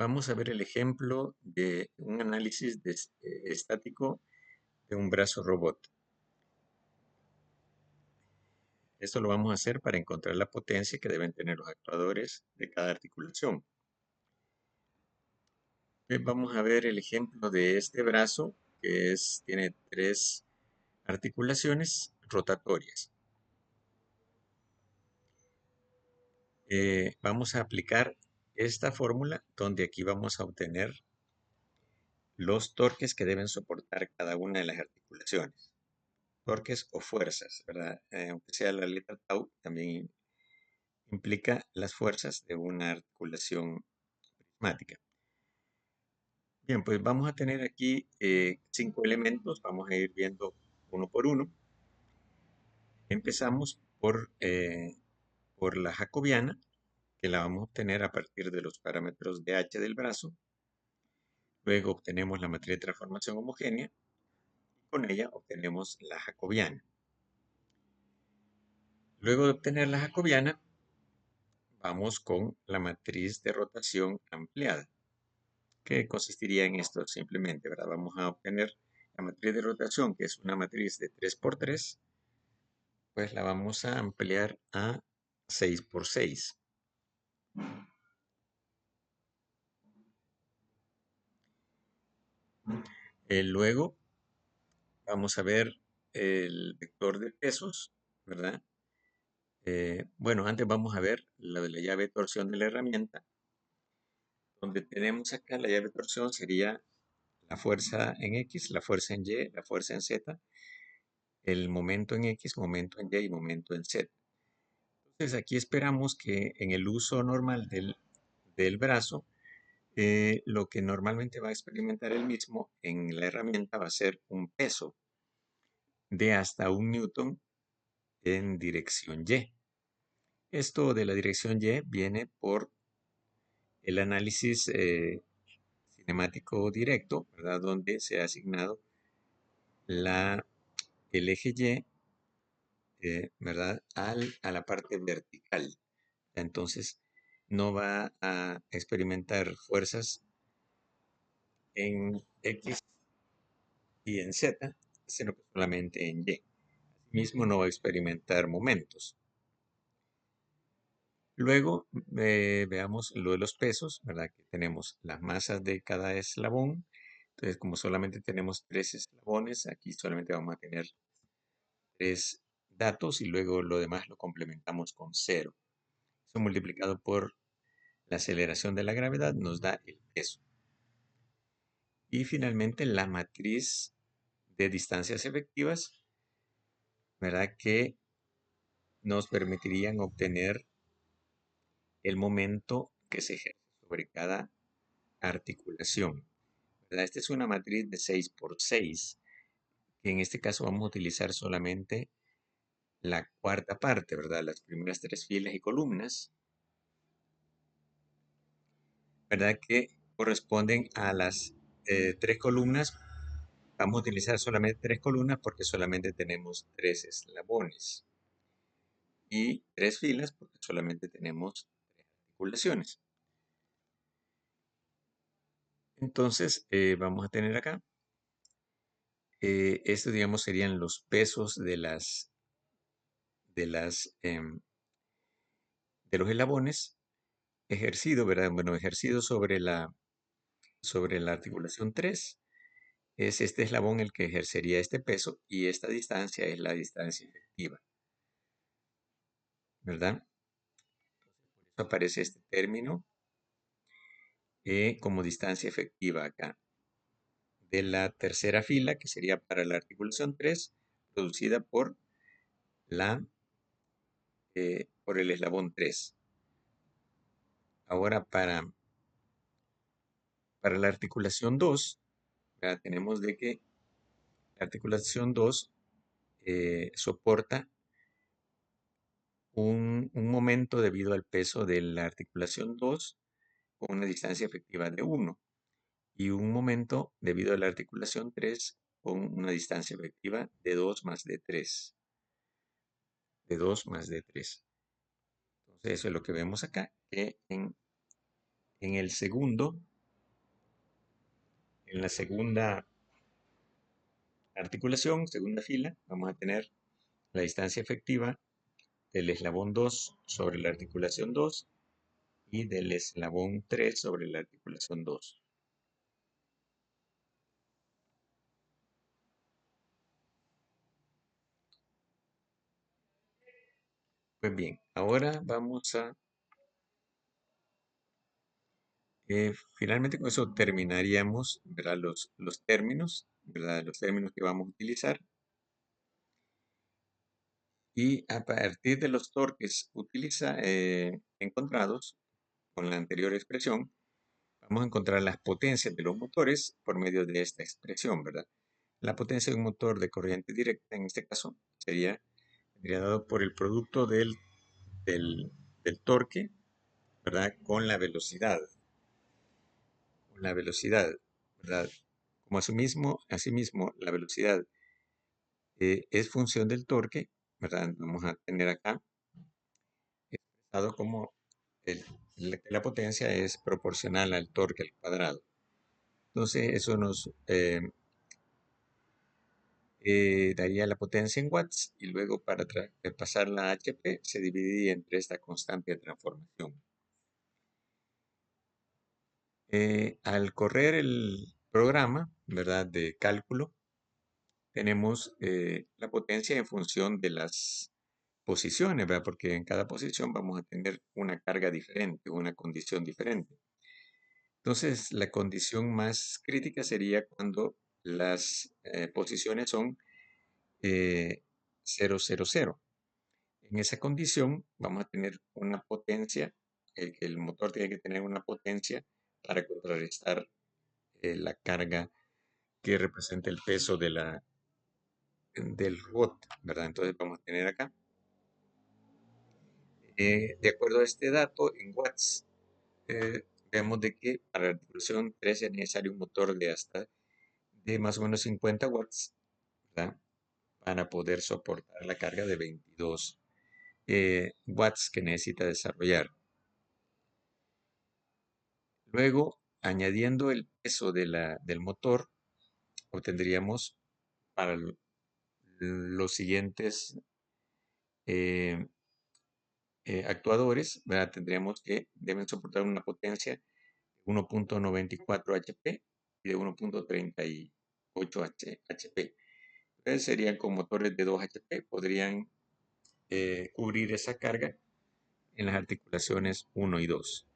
Vamos a ver el ejemplo de un análisis estático de un brazo robot. Esto lo vamos a hacer para encontrar la potencia que deben tener los actuadores de cada articulación. Vamos a ver el ejemplo de este brazo que tiene 3 articulaciones rotatorias. Vamos a aplicar esta fórmula donde aquí vamos a obtener los torques que deben soportar cada una de las articulaciones. Torques o fuerzas, ¿verdad? Aunque sea la letra tau, también implica las fuerzas de una articulación prismática. Bien, pues vamos a tener aquí 5 elementos, vamos a ir viendo uno por uno. Empezamos por la jacobiana, que la vamos a obtener a partir de los parámetros de h del brazo. Luego obtenemos la matriz de transformación homogénea y con ella obtenemos la jacobiana. Luego de obtener la jacobiana, vamos con la matriz de rotación ampliada, que consistiría en esto simplemente, ¿verdad? Vamos a obtener la matriz de rotación, que es una matriz de 3×3, pues la vamos a ampliar a 6×6. Luego vamos a ver el vector de pesos, ¿verdad? Bueno, antes vamos a ver la de la llave de torsión de la herramienta, donde tenemos acá la llave de torsión sería la fuerza en X, la fuerza en Y, la fuerza en Z, el momento en X, momento en Y y momento en Z. Entonces aquí esperamos que en el uso normal del brazo, lo que normalmente va a experimentar el mismo en la herramienta va a ser un peso de hasta 1 newton en dirección Y. Esto de la dirección Y viene por el análisis cinemático directo, ¿verdad? Donde se ha asignado el eje Y, ¿verdad? A la parte vertical. Entonces, no va a experimentar fuerzas en X y en Z, sino que solamente en Y. Asimismo, no va a experimentar momentos. Luego, veamos lo de los pesos, ¿verdad? Que tenemos las masas de cada eslabón. Entonces, como solamente tenemos 3 eslabones, aquí solamente vamos a tener 3 datos y luego lo demás lo complementamos con 0. Eso multiplicado por la aceleración de la gravedad nos da el peso. Y finalmente la matriz de distancias efectivas, ¿verdad? Que nos permitirían obtener el momento que se ejerce sobre cada articulación, ¿verdad? Esta es una matriz de 6×6, que en este caso vamos a utilizar solamente la cuarta parte, ¿verdad? Las primeras 3 filas y columnas, ¿verdad? Que corresponden a las 3 columnas. Vamos a utilizar solamente 3 columnas porque solamente tenemos 3 eslabones. Y 3 filas porque solamente tenemos 3 articulaciones. Entonces, vamos a tener acá, estos digamos serían los pesos de los eslabones ejercido, ¿verdad? Bueno, ejercido sobre la articulación 3. Es este eslabón el que ejercería este peso y esta distancia es la distancia efectiva, ¿verdad? Por eso aparece este término como distancia efectiva acá. De la tercera fila, que sería para la articulación 3, producida por el eslabón 3. Ahora para la articulación 2, ¿verdad? Tenemos de que la articulación 2 soporta un momento debido al peso de la articulación 2 con una distancia efectiva de 1 y un momento debido a la articulación 3 con una distancia efectiva de 2 más D3. De 2 más D3. Entonces eso es lo que vemos acá, que en el segundo En la segunda articulación, segunda fila, vamos a tener la distancia efectiva del eslabón 2 sobre la articulación 2 y del eslabón 3 sobre la articulación 2. Pues bien, ahora vamos a, finalmente con eso terminaríamos, ¿verdad? Los términos, ¿verdad? Los términos que vamos a utilizar. Y a partir de los torques encontrados con la anterior expresión, vamos a encontrar las potencias de los motores por medio de esta expresión, ¿verdad? La potencia de un motor de corriente directa, en este caso, sería dado por el producto del, del torque, ¿verdad? Con la velocidad, ¿verdad? Como asimismo la velocidad es función del torque, ¿verdad? Vamos a tener acá expresado como el- la potencia es proporcional al torque al cuadrado. Entonces, eso nos daría la potencia en watts y luego para pasarla a HP se dividiría entre esta constante de transformación. Al correr el programa, ¿verdad? De cálculo, tenemos la potencia en función de las posiciones, ¿verdad? Porque en cada posición vamos a tener una carga diferente, una condición diferente. Entonces, la condición más crítica sería cuando las posiciones son 0, 0, 0. En esa condición vamos a tener una potencia, que el motor tiene que tener una potencia para contrarrestar la carga que representa el peso del robot, ¿verdad? Entonces vamos a tener acá, de acuerdo a este dato, en watts, vemos de que para la articulación 3 es necesario un motor de más o menos 50 watts, ¿verdad? Para poder soportar la carga de 22 watts que necesita desarrollar. Luego, añadiendo el peso del motor, obtendríamos para los siguientes eh, actuadores, ¿verdad? Tendríamos que deben soportar una potencia de 1.94 HP y de 1.38 HP. Entonces serían con motores de 2 HP, podrían cubrir esa carga en las articulaciones 1 y 2.